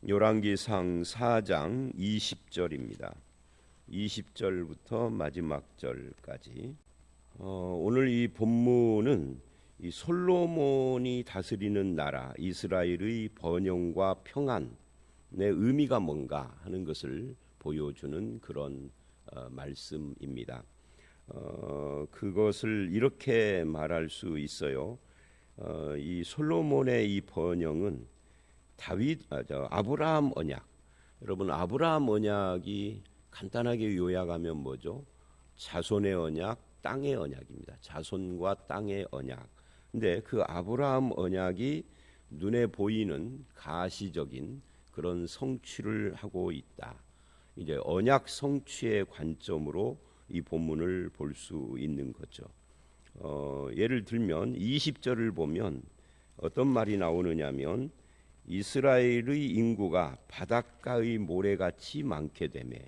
열왕기상 4장 20절입니다. 20절부터 마지막 절까지. 오늘 이 본문은 이 솔로몬이 다스리는 나라 이스라엘의 번영과 평안의 의미가 뭔가 하는 것을 보여주는 그런 말씀입니다. 그것을 이렇게 말할 수 있어요. 이 솔로몬의 이 번영은 아브라함 언약. 여러분, 아브라함 언약이 간단하게 요약하면 뭐죠? 자손의 언약, 땅의 언약입니다. 자손과 땅의 언약. 근데 그 아브라함 언약이 눈에 보이는 가시적인 그런 성취를 하고 있다. 이제 언약 성취의 관점으로 이 본문을 볼 수 있는 거죠. 예를 들면 20절을 보면 어떤 말이 나오느냐면 이스라엘의 인구가 바닷가의 모래같이 많게 되매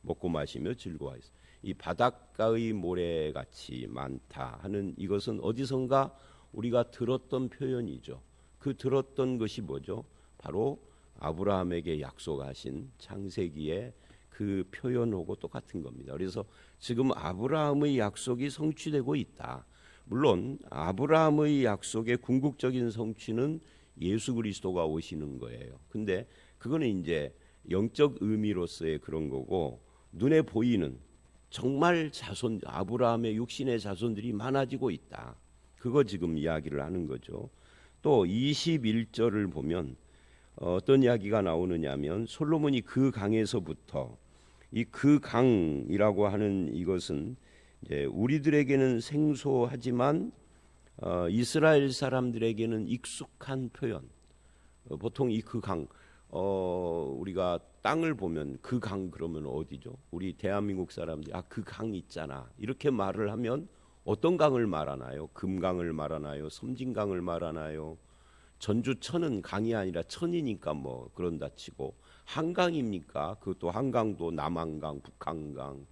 먹고 마시며 즐거워했어. 이 바닷가의 모래같이 많다 하는 이것은 어디선가 우리가 들었던 표현이죠. 그 들었던 것이 뭐죠? 바로 아브라함에게 약속하신 창세기의 그 표현하고 똑같은 겁니다. 그래서 지금 아브라함의 약속이 성취되고 있다. 물론 아브라함의 약속의 궁극적인 성취는 예수 그리스도가 오시는 거예요. 근데 그거는 이제 영적 의미로서의 그런 거고, 눈에 보이는 정말 자손, 아브라함의 육신의 자손들이 많아지고 있다. 그거 지금 이야기를 하는 거죠. 또 21절을 보면 어떤 이야기가 나오느냐면 솔로몬이 그 강에서부터, 이 그 강이라고 하는 이것은 이제 우리들에게는 생소하지만 이스라엘 사람들에게는 익숙한 표현. 보통 이 그 강, 우리가 땅을 보면 그 강 그러면 어디죠? 우리 대한민국 사람들이 그 강 있잖아 이렇게 말을 하면 어떤 강을 말하나요? 금강을 말하나요? 섬진강을 말하나요? 전주천은 강이 아니라 천이니까 뭐 그런다 치고, 한강입니까? 그것도 한강도 남한강, 북한강,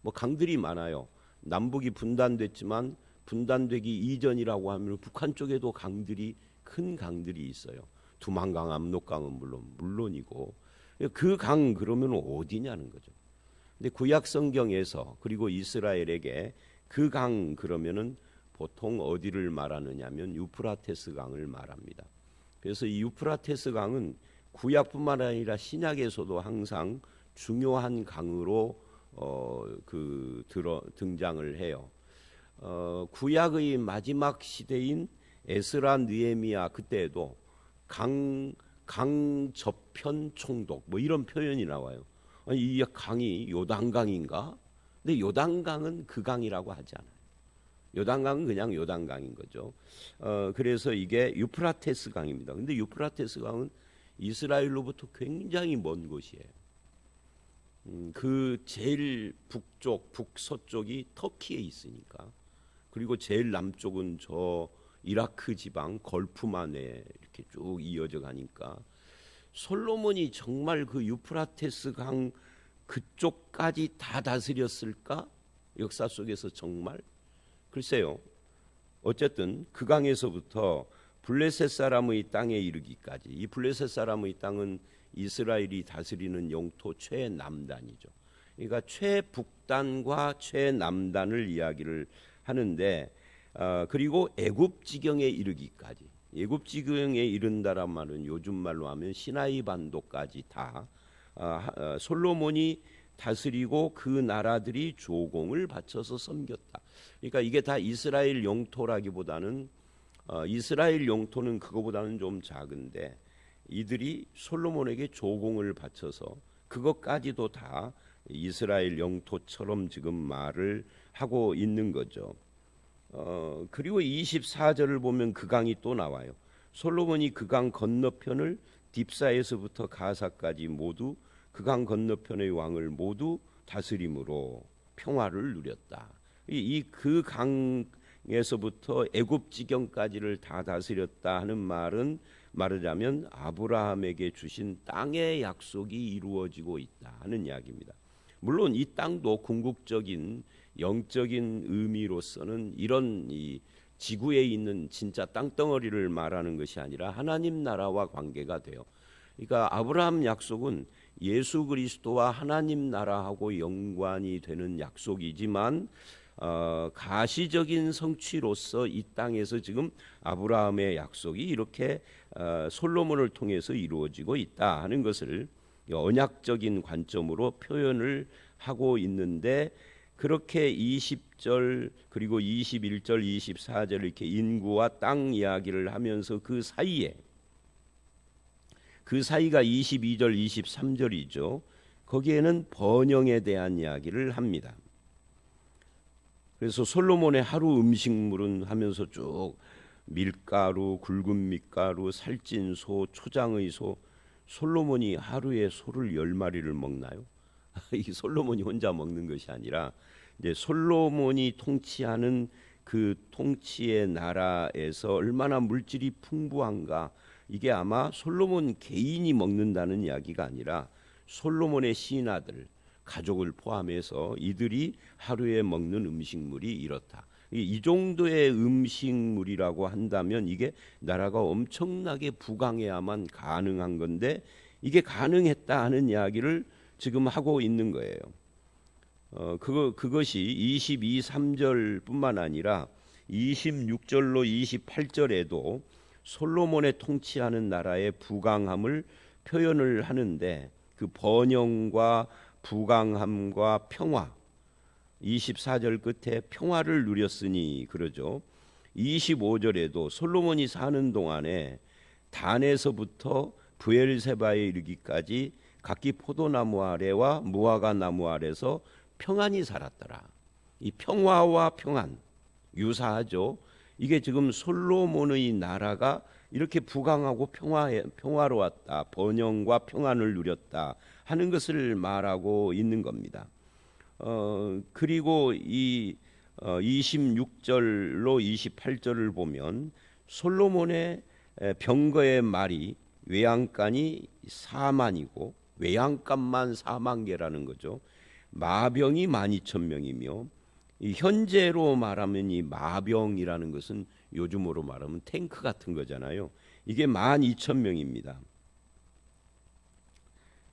뭐 강들이 많아요. 남북이 분단됐지만 분단되기 이전이라고 하면 북한 쪽에도 강들이, 큰 강들이 있어요. 두만강, 압록강은 물론이고, 그 강 그러면 어디냐는 거죠. 근데 구약 성경에서 그리고 이스라엘에게 그 강 그러면은 보통 어디를 말하느냐면 유프라테스 강을 말합니다. 그래서 이 유프라테스 강은 구약뿐만 아니라 신약에서도 항상 중요한 강으로 등장을 해요. 구약의 마지막 시대인 에스라 느헤미야 그때에도 강 저편 총독 뭐 이런 표현이 나와요. 이 강이 요단강인가? 근데 요단강은 그 강이라고 하지 않아요. 요단강은 그냥 요단강인 거죠. 그래서 이게 유프라테스 강입니다. 근데 유프라테스 강은 이스라엘로부터 굉장히 먼 곳이에요. 그 제일 북쪽, 북서쪽이 터키에 있으니까. 그리고 제일 남쪽은 저 이라크 지방 걸프만에 이렇게 쭉 이어져 가니까 솔로몬이 정말 그 유프라테스 강 그쪽까지 다 다스렸을까? 역사 속에서 정말? 글쎄요. 어쨌든 그 강에서부터 블레셋 사람의 땅에 이르기까지, 이 블레셋 사람의 땅은 이스라엘이 다스리는 영토 최남단이죠. 그러니까 최북단과 최남단을 이야기를 하는데, 그리고 애굽 지경에 이르기까지, 애굽 지경에 이른다란 말은 요즘 말로 하면 시나이 반도까지 다 솔로몬이 다스리고 그 나라들이 조공을 바쳐서 섬겼다. 그러니까 이게 다 이스라엘 영토라기보다는 이스라엘 영토는 그거보다는 좀 작은데 이들이 솔로몬에게 조공을 바쳐서 그것까지도 다 이스라엘 영토처럼 지금 말을 하고 있는 거죠. 그리고 24절을 보면 그 강이 또 나와요. 솔로몬이 그 강 건너편을 딥사에서부터 가사까지 모두 그 강 건너편의 왕을 모두 다스림으로 평화를 누렸다. 이 그 강에서부터 애굽 지경까지를 다 다스렸다 하는 말은 말하자면 아브라함에게 주신 땅의 약속이 이루어지고 있다 하는 이야기입니다. 물론 이 땅도 궁극적인 영적인 의미로서는 이런 이 지구에 있는 진짜 땅덩어리를 말하는 것이 아니라 하나님 나라와 관계가 돼요. 그러니까 아브라함 약속은 예수 그리스도와 하나님 나라하고 연관이 되는 약속이지만 가시적인 성취로서 이 땅에서 지금 아브라함의 약속이 이렇게 솔로몬을 통해서 이루어지고 있다 하는 것을 언약적인 관점으로 표현을 하고 있는데, 그렇게 20절 그리고 21절 24절 이렇게 인구와 땅 이야기를 하면서 그 사이가 22절 23절이죠. 거기에는 번영에 대한 이야기를 합니다. 그래서 솔로몬의 하루 음식물은 하면서 쭉 밀가루, 굵은 밀가루, 살찐 소, 초장의 소. 솔로몬이 하루에 소를 10마리를 먹나요? 이 솔로몬이 혼자 먹는 것이 아니라 이제 솔로몬이 통치하는 그 통치의 나라에서 얼마나 물질이 풍부한가, 이게 아마 솔로몬 개인이 먹는다는 이야기가 아니라 솔로몬의 신하들, 가족을 포함해서 이들이 하루에 먹는 음식물이 이렇다. 이 정도의 음식물이라고 한다면 이게 나라가 엄청나게 부강해야만 가능한 건데, 이게 가능했다 하는 이야기를 지금 하고 있는 거예요. 그것이 22, 3절뿐만 아니라 26절로 28절에도 솔로몬의 통치하는 나라의 부강함을 표현을 하는데, 그 번영과 부강함과 평화, 24절 끝에 평화를 누렸으니 그러죠. 25절에도 솔로몬이 사는 동안에 단에서부터 브엘세바에 이르기까지 각기 포도나무 아래와 무화과 나무 아래서 평안히 살았더라. 이 평화와 평안 유사하죠. 이게 지금 솔로몬의 나라가 이렇게 부강하고 평화로웠다, 번영과 평안을 누렸다 하는 것을 말하고 있는 겁니다. 그리고 이 26절로 28절을 보면 솔로몬의 병거의 말이 외양간이 4만이고 외양간만 4만 개라는 거죠. 마병이 12,000명이며 현재로 말하면 이 마병이라는 것은 요즘으로 말하면 탱크 같은 거잖아요. 이게 12,000명입니다.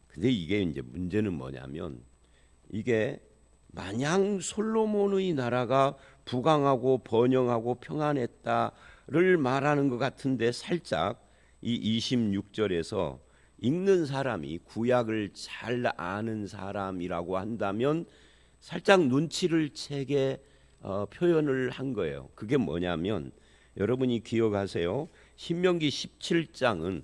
근데 이게 이제 문제는 뭐냐면, 이게 마냥 솔로몬의 나라가 부강하고 번영하고 평안했다를 말하는 것 같은데, 살짝 이 26절에서 읽는 사람이 구약을 잘 아는 사람이라고 한다면 살짝 눈치를 채게 표현을 한 거예요. 그게 뭐냐면, 여러분이 기억하세요. 신명기 17장은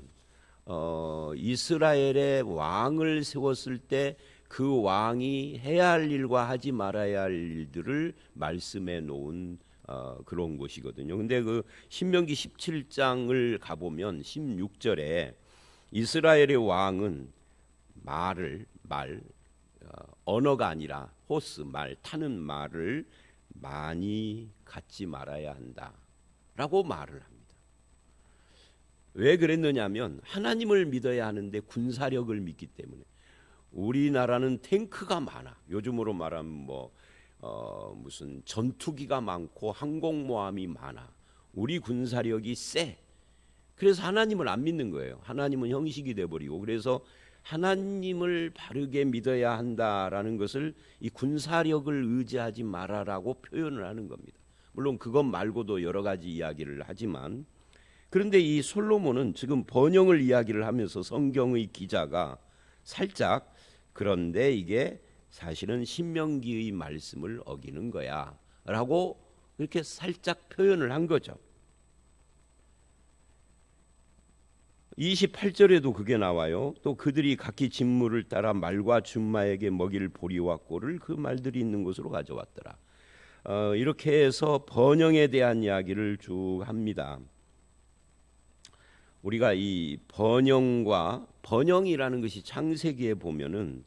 이스라엘의 왕을 세웠을 때 그 왕이 해야 할 일과 하지 말아야 할 일들을 말씀해 놓은 그런 것이거든요. 근데 그 신명기 17장을 가보면 16절에 이스라엘의 왕은 언어가 아니라 호스, 말, 타는 말을 많이 갖지 말아야 한다라고 말을 합니다. 왜 그랬느냐면 하나님을 믿어야 하는데 군사력을 믿기 때문에. 우리나라는 탱크가 많아. 요즘으로 말하면 무슨 전투기가 많고 항공모함이 많아. 우리 군사력이 세. 그래서 하나님을 안 믿는 거예요. 하나님은 형식이 돼버리고. 그래서 하나님을 바르게 믿어야 한다라는 것을 이 군사력을 의지하지 말아라고 표현을 하는 겁니다. 물론 그것 말고도 여러 가지 이야기를 하지만, 그런데 이 솔로몬은 지금 번영을 이야기를 하면서 성경의 기자가 살짝, 그런데 이게 사실은 신명기의 말씀을 어기는 거야 라고 이렇게 살짝 표현을 한 거죠. 28절에도 그게 나와요. 또 그들이 각기 진물을 따라 말과 준마에게 먹일 보리와 꼴을 그 말들이 있는 곳으로 가져왔더라. 이렇게 해서 번영에 대한 이야기를 쭉 합니다. 우리가 이 번영이라는 것이 창세기에 보면은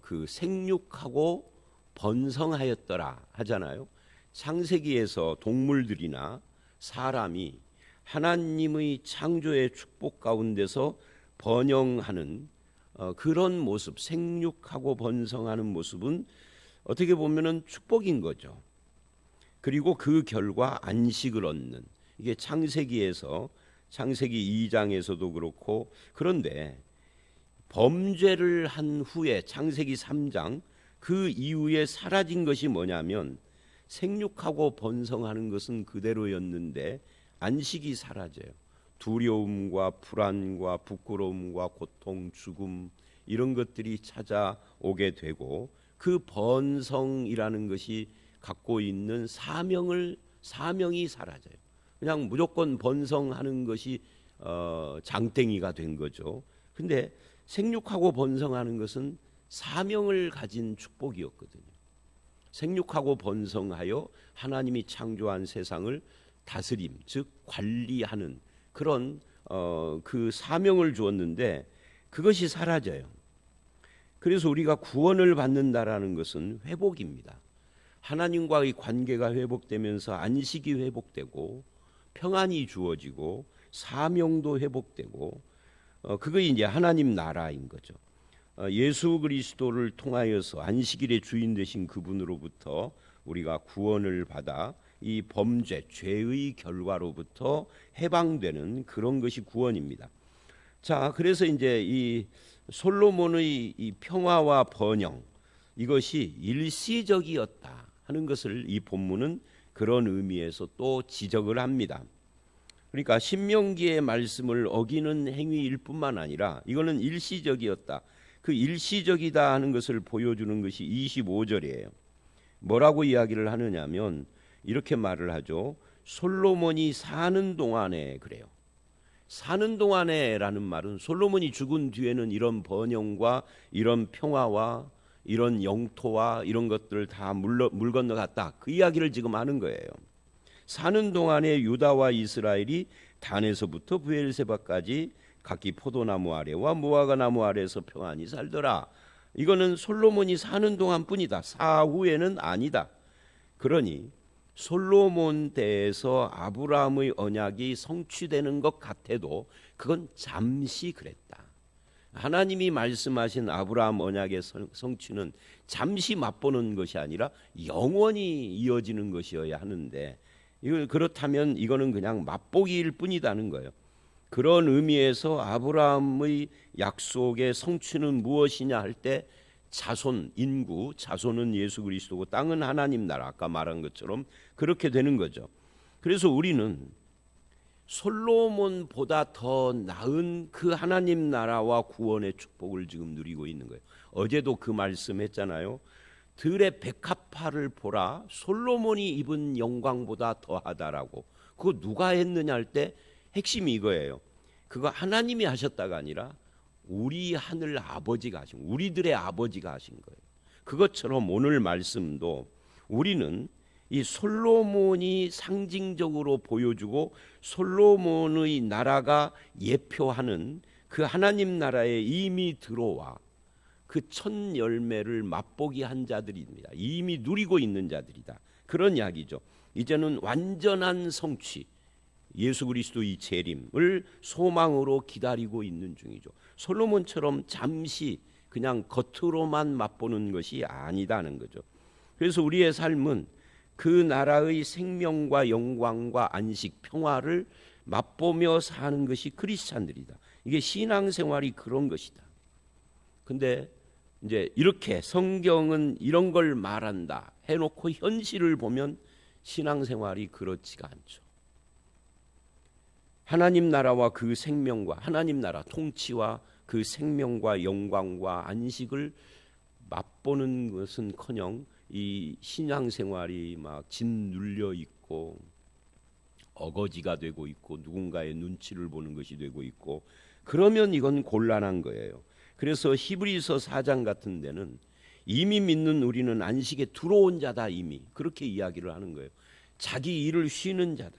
그 생육하고 번성하였더라 하잖아요. 창세기에서 동물들이나 사람이 하나님의 창조의 축복 가운데서 번영하는 그런 모습, 생육하고 번성하는 모습은 어떻게 보면은 축복인 거죠. 그리고 그 결과 안식을 얻는, 이게 창세기에서 창세기 2장에서도 그렇고. 그런데 범죄를 한 후에 창세기 3장 그 이후에 사라진 것이 뭐냐면 생육하고 번성하는 것은 그대로였는데 안식이 사라져요. 두려움과 불안과 부끄러움과 고통, 죽음 이런 것들이 찾아오게 되고 그 번성이라는 것이 갖고 있는 사명이 사라져요. 그냥 무조건 번성하는 것이 장땡이가 된 거죠. 근데 생육하고 번성하는 것은 사명을 가진 축복이었거든요. 생육하고 번성하여 하나님이 창조한 세상을 다스림, 즉 관리하는 그런 그 사명을 주었는데 그것이 사라져요. 그래서 우리가 구원을 받는다라는 것은 회복입니다. 하나님과의 관계가 회복되면서 안식이 회복되고 평안이 주어지고 사명도 회복되고 그게 이제 하나님 나라인 거죠. 예수 그리스도를 통하여서 안식일의 주인 되신 그분으로부터 우리가 구원을 받아 이 범죄, 죄의 결과로부터 해방되는 그런 것이 구원입니다. 자, 그래서 이제 이 솔로몬의 이 평화와 번영 이것이 일시적이었다 하는 것을 이 본문은 그런 의미에서 또 지적을 합니다. 그러니까 신명기의 말씀을 어기는 행위일 뿐만 아니라 이거는 일시적이었다. 그 일시적이다 하는 것을 보여주는 것이 25절이에요. 뭐라고 이야기를 하느냐면 이렇게 말을 하죠. 솔로몬이 사는 동안에 그래요. 사는 동안에라는 말은 솔로몬이 죽은 뒤에는 이런 번영과 이런 평화와 이런 영토와 이런 것들을 다 물 건너갔다. 그 이야기를 지금 하는 거예요. 사는 동안에 유다와 이스라엘이 단에서부터 브엘세바까지 각기 포도나무 아래와 무화과 나무 아래에서 평안히 살더라. 이거는 솔로몬이 사는 동안뿐이다. 사후에는 아니다. 그러니 솔로몬 때에서 아브라함의 언약이 성취되는 것 같아도 그건 잠시 그랬다. 하나님이 말씀하신 아브라함 언약의 성취는 잠시 맛보는 것이 아니라 영원히 이어지는 것이어야 하는데 그렇다면 이거는 그냥 맛보기일 뿐이다는 거예요. 그런 의미에서 아브라함의 약속의 성취는 무엇이냐 할 때 자손, 인구, 자손은 예수 그리스도고 땅은 하나님 나라, 아까 말한 것처럼 그렇게 되는 거죠. 그래서 우리는 솔로몬보다 더 나은 그 하나님 나라와 구원의 축복을 지금 누리고 있는 거예요. 어제도 그 말씀했잖아요. 들의 백합화를 보라, 솔로몬이 입은 영광보다 더하다라고. 그거 누가 했느냐 할 때 핵심이 이거예요. 그거 하나님이 하셨다가 아니라 우리 하늘 아버지가 하신, 우리들의 아버지가 하신 거예요. 그것처럼 오늘 말씀도 우리는 이 솔로몬이 상징적으로 보여주고 솔로몬의 나라가 예표하는 그 하나님 나라에 이미 들어와 그 첫 열매를 맛보기 한 자들입니다. 이미 누리고 있는 자들이다. 그런 이야기죠. 이제는 완전한 성취, 예수 그리스도의 재림을 소망으로 기다리고 있는 중이죠. 솔로몬처럼 잠시 그냥 겉으로만 맛보는 것이 아니다는 거죠. 그래서 우리의 삶은 그 나라의 생명과 영광과 안식, 평화를 맛보며 사는 것이 크리스찬들이다. 이게 신앙생활이 그런 것이다. 근데 이제 이렇게 성경은 이런 걸 말한다 해놓고 현실을 보면 신앙생활이 그렇지가 않죠. 하나님 나라와 그 생명과 하나님 나라 통치와 그 생명과 영광과 안식을 맛보는 것은커녕 이 신앙생활이 막 짓눌려 있고 어거지가 되고 있고 누군가의 눈치를 보는 것이 되고 있고 그러면 이건 곤란한 거예요. 그래서 히브리서 4장 같은 데는 이미 믿는 우리는 안식에 들어온 자다 이미 그렇게 이야기를 하는 거예요. 자기 일을 쉬는 자다.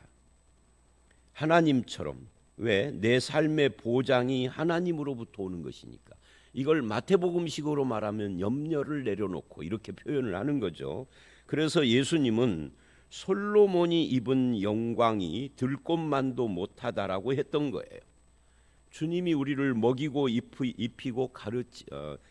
하나님처럼 왜? 내 삶의 보장이 하나님으로부터 오는 것이니까. 이걸 마태복음식으로 말하면 염려를 내려놓고 이렇게 표현을 하는 거죠. 그래서 예수님은 솔로몬이 입은 영광이 들꽃만도 못하다라고 했던 거예요. 주님이 우리를 먹이고 입히고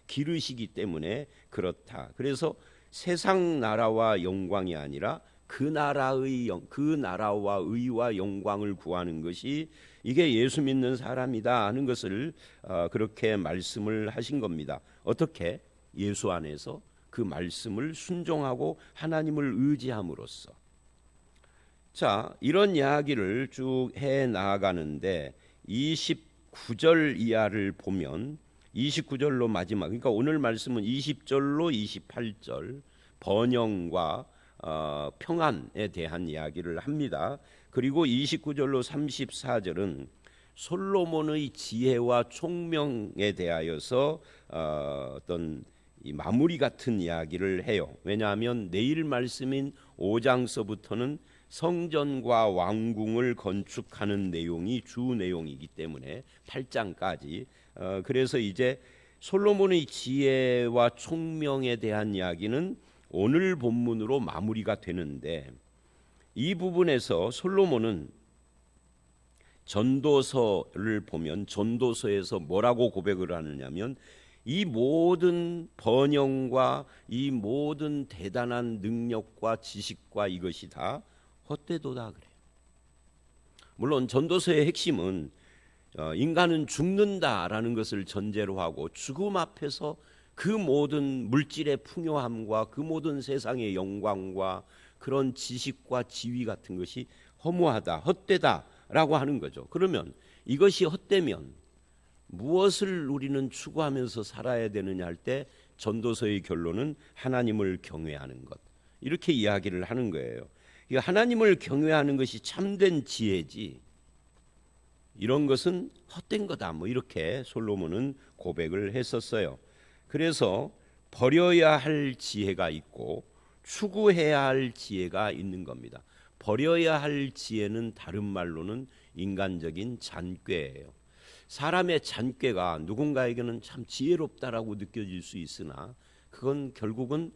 기르시기 때문에 그렇다. 그래서 세상 나라와 영광이 아니라 그 나라와 의와 영광을 구하는 것이 이게 예수 믿는 사람이다 하는 것을 그렇게 말씀을 하신 겁니다. 어떻게? 예수 안에서 그 말씀을 순종하고 하나님을 의지함으로써. 자, 이런 이야기를 쭉 해 나가는데 29절 이하를 보면 29절로 마지막, 그러니까 오늘 말씀은 20절로 28절 번영과 평안에 대한 이야기를 합니다. 그리고 29절로 34절은 솔로몬의 지혜와 총명에 대하여서 어떤 이 마무리 같은 이야기를 해요. 왜냐하면 내일 말씀인 5장서부터는 성전과 왕궁을 건축하는 내용이 주 내용이기 때문에 8장까지 그래서 이제 솔로몬의 지혜와 총명에 대한 이야기는 오늘 본문으로 마무리가 되는데 이 부분에서 솔로몬은 전도서를 보면 전도서에서 뭐라고 고백을 하느냐면 이 모든 번영과 이 모든 대단한 능력과 지식과 이것이 다 헛되도다 그래요. 물론 전도서의 핵심은 인간은 죽는다라는 것을 전제로 하고 죽음 앞에서 그 모든 물질의 풍요함과 그 모든 세상의 영광과 그런 지식과 지위 같은 것이 허무하다, 헛되다라고 하는 거죠. 그러면 이것이 헛되면 무엇을 우리는 추구하면서 살아야 되느냐 할 때 전도서의 결론은 하나님을 경외하는 것. 이렇게 이야기를 하는 거예요. 하나님을 경외하는 것이 참된 지혜지 이런 것은 헛된 거다. 뭐 이렇게 솔로몬은 고백을 했었어요. 그래서 버려야 할 지혜가 있고 추구해야 할 지혜가 있는 겁니다. 버려야 할 지혜는 다른 말로는 인간적인 잔꾀예요. 사람의 잔꾀가 누군가에게는 참 지혜롭다라고 느껴질 수 있으나 그건 결국은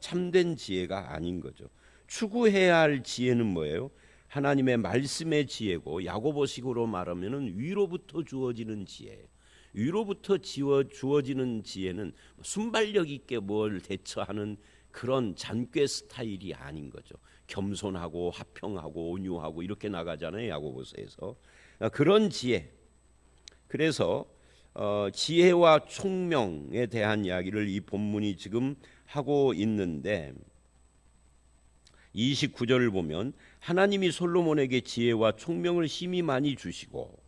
참된 지혜가 아닌 거죠. 추구해야 할 지혜는 뭐예요? 하나님의 말씀의 지혜고 야고보식으로 말하면은 위로부터 주어지는 지혜예요. 위로부터 주어지는 지혜는 순발력 있게 뭘 대처하는 그런 잔꾀 스타일이 아닌 거죠. 겸손하고 화평하고 온유하고 이렇게 나가잖아요. 야고보서에서 그런 지혜. 그래서 지혜와 총명에 대한 이야기를 이 본문이 지금 하고 있는데 29절을 보면 하나님이 솔로몬에게 지혜와 총명을 심히 많이 주시고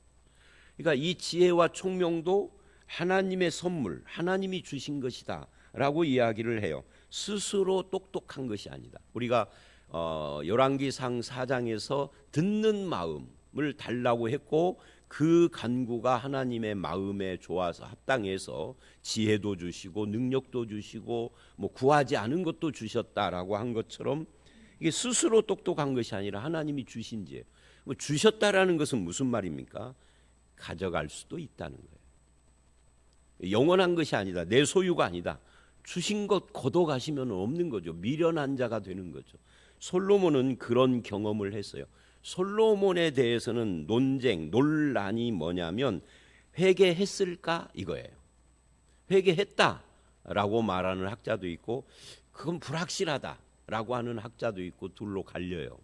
그러니까 이 지혜와 총명도 하나님의 선물, 하나님이 주신 것이다 라고 이야기를 해요. 스스로 똑똑한 것이 아니다. 우리가 열왕기상 4장에서 듣는 마음을 달라고 했고 그 간구가 하나님의 마음에 좋아서 합당해서 지혜도 주시고 능력도 주시고 뭐 구하지 않은 것도 주셨다라고 한 것처럼 이게 스스로 똑똑한 것이 아니라 하나님이 주신 지혜예요. 뭐 주셨다라는 것은 무슨 말입니까? 가져갈 수도 있다는 거예요. 영원한 것이 아니다. 내 소유가 아니다. 주신 것 걷어가시면 없는 거죠. 미련한 자가 되는 거죠. 솔로몬은 그런 경험을 했어요. 솔로몬에 대해서는 논란이 뭐냐면 회개했을까 이거예요. 회개했다라고 말하는 학자도 있고 그건 불확실하다라고 하는 학자도 있고 둘로 갈려요.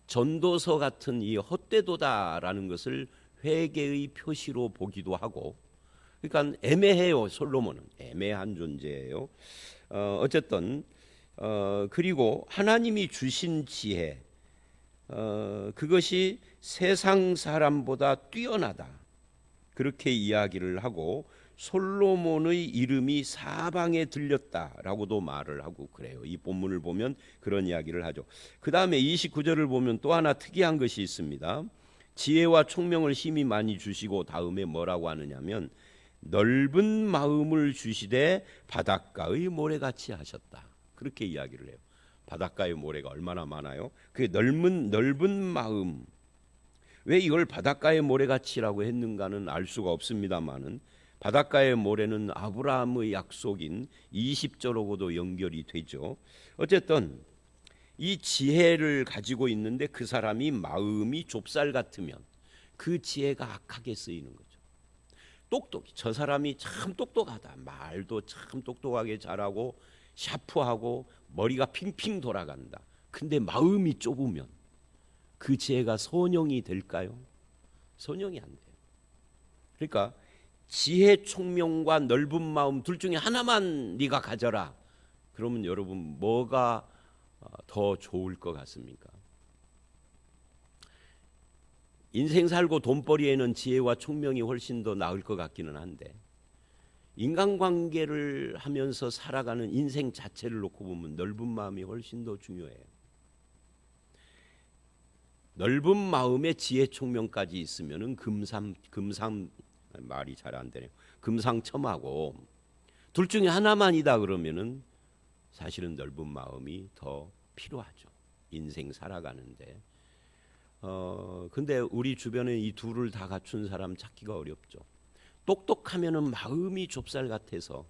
전도서 같은 이 헛되도다라는 것을 회개의 표시로 보기도 하고 그러니까 애매해요. 솔로몬은 애매한 존재예요. 어쨌든 그리고 하나님이 주신 지혜 그것이 세상 사람보다 뛰어나다 그렇게 이야기를 하고 솔로몬의 이름이 사방에 들렸다라고도 말을 하고 그래요. 이 본문을 보면 그런 이야기를 하죠. 그 다음에 29절을 보면 또 하나 특이한 것이 있습니다. 지혜와 총명을 힘이 많이 주시고 다음에 뭐라고 하느냐면 넓은 마음을 주시되 바닷가의 모래같이 하셨다. 그렇게 이야기를 해요. 바닷가의 모래가 얼마나 많아요? 그 넓은 마음. 왜 이걸 바닷가의 모래같이라고 했는가는 알 수가 없습니다만은 바닷가의 모래는 아브라함의 약속인 20절하고도 연결이 되죠. 어쨌든 이 지혜를 가지고 있는데 그 사람이 마음이 좁쌀 같으면 그 지혜가 악하게 쓰이는 거죠. 저 사람이 참 똑똑하다. 말도 참 똑똑하게 잘하고 샤프하고 머리가 핑핑 돌아간다. 근데 마음이 좁으면 그 지혜가 선영이 될까요? 선영이 안 돼요. 그러니까 지혜 총명과 넓은 마음 둘 중에 하나만 네가 가져라. 그러면 여러분 뭐가 더 좋을 것 같습니까? 인생 살고 돈벌이에는 지혜와 총명이 훨씬 더 나을 것 같기는 한데 인간관계를 하면서 살아가는 인생 자체를 놓고 보면 넓은 마음이 훨씬 더 중요해요. 넓은 마음에 지혜 총명까지 있으면은 말이 잘 안 되네요. 금상첨화고 둘 중에 하나만이다 그러면은 사실은 넓은 마음이 더 필요하죠. 인생 살아가는데. 근데 우리 주변에 이 둘을 다 갖춘 사람 찾기가 어렵죠. 똑똑하면은 마음이 좁쌀 같아서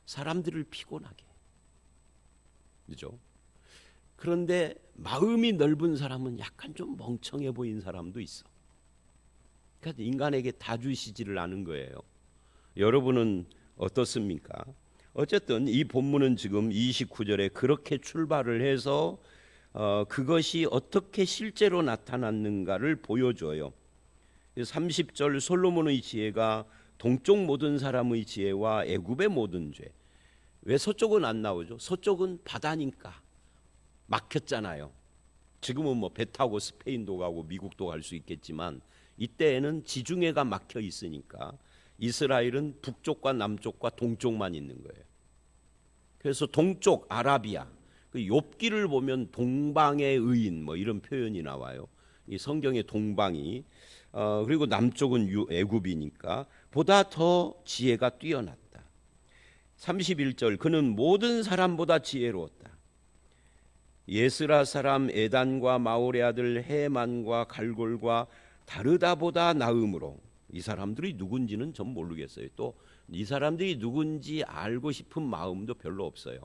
사람들을 피곤하게. 그죠? 그런데 마음이 넓은 사람은 약간 좀 멍청해 보인 사람도 있어. 그러니까 인간에게 다 주시지를 않은 거예요. 여러분은 어떻습니까? 어쨌든 이 본문은 지금 29절에 그렇게 출발을 해서 그것이 어떻게 실제로 나타났는가를 보여줘요. 30절 솔로몬의 지혜가 동쪽 모든 사람의 지혜와 애굽의 모든 죄. 왜 서쪽은 안 나오죠? 서쪽은 바다니까 막혔잖아요. 지금은 뭐 배 타고 스페인도 가고 미국도 갈 수 있겠지만 이때에는 지중해가 막혀 있으니까 이스라엘은 북쪽과 남쪽과 동쪽만 있는 거예요. 그래서 동쪽 아라비아, 그 욥기를 보면 동방의 의인 뭐 이런 표현이 나와요. 이 성경의 동방이 그리고 남쪽은 애굽이니까 보다 더 지혜가 뛰어났다. 31절 그는 모든 사람보다 지혜로웠다. 예스라 사람 에단과 마올의 아들 헤만과 갈골과 다르다보다 나음으로 이 사람들이 누군지는 전 모르겠어요. 또 이 사람들이 누군지 알고 싶은 마음도 별로 없어요.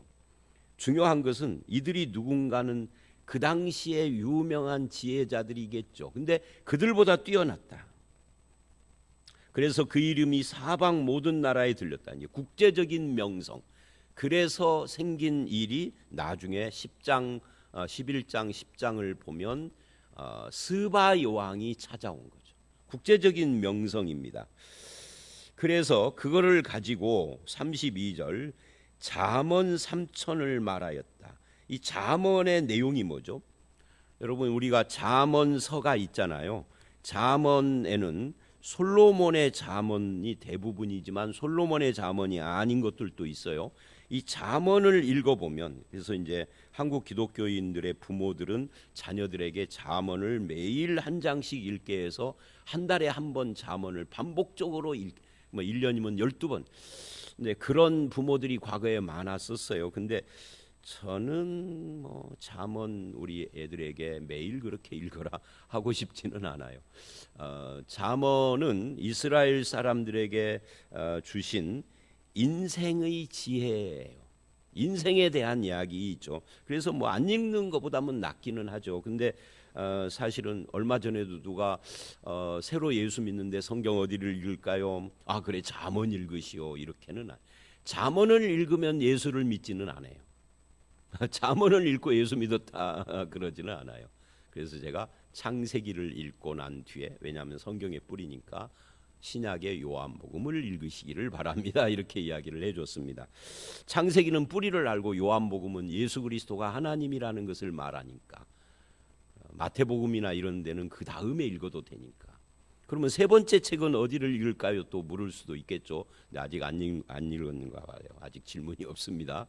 중요한 것은 이들이 누군가는 그 당시에 유명한 지혜자들이겠죠. 근데 그들보다 뛰어났다. 그래서 그 이름이 사방 모든 나라에 들렸다. 이제 국제적인 명성. 그래서 생긴 일이 나중에 11장 10장을 보면 스바 여왕이 찾아온 거죠. 국제적인 명성입니다. 그래서 그거를 가지고 32절 잠언 3천을 말하였다. 이 잠언의 내용이 뭐죠? 여러분 우리가 잠언서가 있잖아요. 잠언에는 솔로몬의 잠언이 대부분이지만 솔로몬의 잠언이 아닌 것들도 있어요. 이 잠언을 읽어보면 그래서 이제 한국 기독교인들의 부모들은 자녀들에게 잠언을 매일 한 장씩 읽게 해서 한 달에 한 번 잠언을 반복적으로 뭐 1년이면 12번. 근데 그런 부모들이 과거에 많았었어요. 근데 저는 뭐 잠언 우리 애들에게 매일 그렇게 읽어라 하고 싶지는 않아요. 잠언은 이스라엘 사람들에게 주신 인생의 지혜예요. 인생에 대한 이야기죠. 그래서 뭐 안 읽는 것보다는 낫기는 하죠. 근데 사실은 얼마 전에도 누가 새로 예수 믿는데 성경 어디를 읽을까요? 아 그래 잠언 읽으시오. 이렇게는 잠언을 읽으면 예수를 믿지는 않아요. 잠언을 읽고 예수 믿었다 그러지는 않아요. 그래서 제가 창세기를 읽고 난 뒤에 왜냐하면 성경의 뿌리니까 신약의 요한복음을 읽으시기를 바랍니다. 이렇게 이야기를 해줬습니다. 창세기는 뿌리를 알고 요한복음은 예수 그리스도가 하나님이라는 것을 말하니까 마태복음이나 이런 데는 그 다음에 읽어도 되니까. 그러면 세 번째 책은 어디를 읽을까요? 또 물을 수도 있겠죠. 근데 아직 안 읽었는가 봐요. 아직 질문이 없습니다.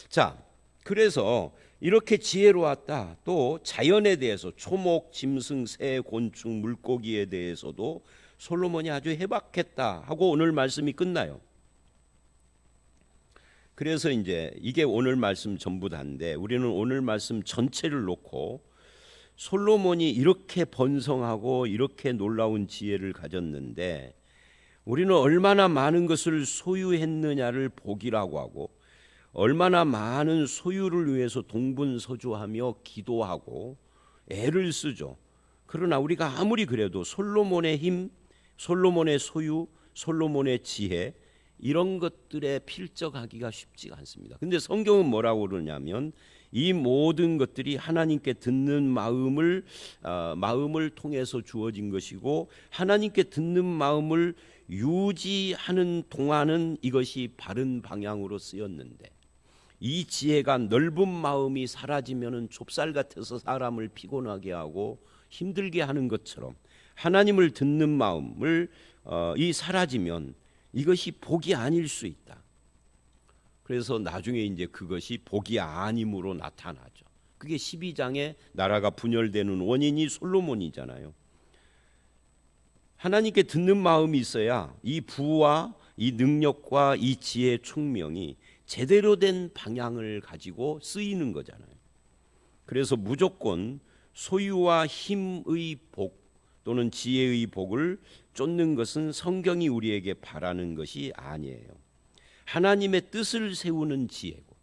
자, 그래서 이렇게 지혜로웠다. 또 자연에 대해서 초목, 짐승, 새, 곤충, 물고기에 대해서도 솔로몬이 아주 해박했다 하고 오늘 말씀이 끝나요. 그래서 이제 이게 오늘 말씀 전부 다인데 우리는 오늘 말씀 전체를 놓고 솔로몬이 이렇게 번성하고 이렇게 놀라운 지혜를 가졌는데 우리는 얼마나 많은 것을 소유했느냐를 복이라고 하고 얼마나 많은 소유를 위해서 동분서주하며 기도하고 애를 쓰죠. 그러나 우리가 아무리 그래도 솔로몬의 힘, 솔로몬의 소유, 솔로몬의 지혜 이런 것들에 필적하기가 쉽지가 않습니다. 근데 성경은 뭐라고 그러냐면 이 모든 것들이 하나님께 듣는 마음을 통해서 주어진 것이고, 하나님께 듣는 마음을 유지하는 동안은 이것이 바른 방향으로 쓰였는데, 이 지혜가 넓은 마음이 사라지면은 좁쌀 같아서 사람을 피곤하게 하고 힘들게 하는 것처럼, 하나님을 듣는 마음을 이 사라지면 이것이 복이 아닐 수 있다. 그래서 나중에 이제 그것이 복이 아님으로 나타나죠. 그게 12장에 나라가 분열되는 원인이 솔로몬이잖아요. 하나님께 듣는 마음이 있어야 이 부와 이 능력과 이 지혜의 총명이 제대로 된 방향을 가지고 쓰이는 거잖아요. 그래서 무조건 소유와 힘의 복 또는 지혜의 복을 쫓는 것은 성경이 우리에게 바라는 것이 아니에요. 하나님의 뜻을 세우는 지혜고,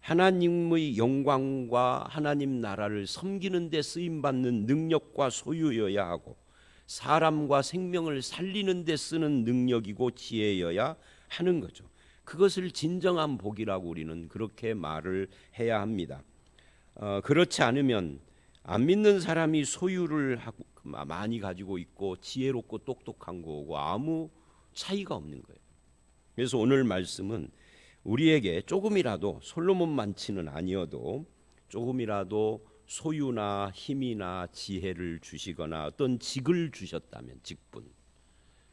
하나님의 영광과 하나님 나라를 섬기는 데 쓰임받는 능력과 소유여야 하고, 사람과 생명을 살리는 데 쓰는 능력이고 지혜여야 하는 거죠. 그것을 진정한 복이라고 우리는 그렇게 말을 해야 합니다. 그렇지 않으면 안 믿는 사람이 소유를 많이 가지고 있고 지혜롭고 똑똑한 거고 아무 차이가 없는 거예요. 그래서 오늘 말씀은 우리에게 조금이라도, 솔로몬만치는 아니어도 조금이라도 소유나 힘이나 지혜를 주시거나 어떤 직을 주셨다면, 직분,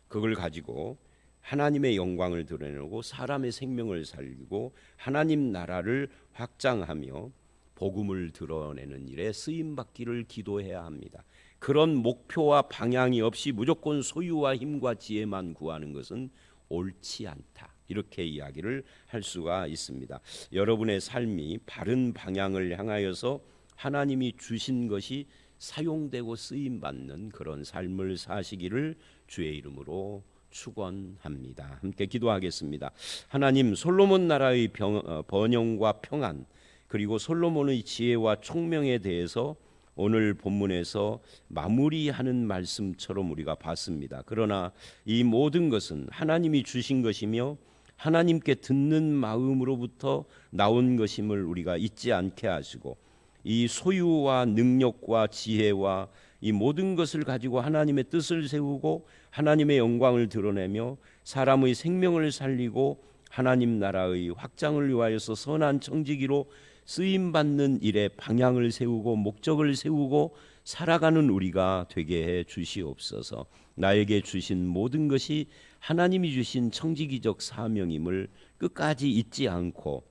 그걸 가지고 하나님의 영광을 드러내고 사람의 생명을 살리고 하나님 나라를 확장하며 복음을 드러내는 일에 쓰임받기를 기도해야 합니다. 그런 목표와 방향이 없이 무조건 소유와 힘과 지혜만 구하는 것은 옳지 않다. 이렇게 이야기를 할 수가 있습니다. 여러분의 삶이 바른 방향을 향하여서 하나님이 주신 것이 사용되고 쓰임받는 그런 삶을 사시기를 주의 이름으로 축원합니다. 함께 기도하겠습니다. 하나님, 솔로몬 나라의 번영과 평안, 그리고 솔로몬의 지혜와 총명에 대해서 오늘 본문에서 마무리하는 말씀처럼 우리가 봤습니다. 그러나 이 모든 것은 하나님이 주신 것이며 하나님께 듣는 마음으로부터 나온 것임을 우리가 잊지 않게 하시고, 이 소유와 능력과 지혜와 이 모든 것을 가지고 하나님의 뜻을 세우고 하나님의 영광을 드러내며 사람의 생명을 살리고 하나님 나라의 확장을 위하여서 선한 청지기로 쓰임받는 일에 방향을 세우고 목적을 세우고 살아가는 우리가 되게 해 주시옵소서. 나에게 주신 모든 것이 하나님이 주신 청지기적 사명임을 끝까지 잊지 않고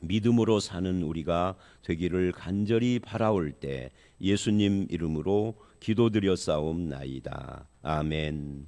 믿음으로 사는 우리가 되기를 간절히 바라올 때 예수님 이름으로 기도드렸사옵나이다. 아멘.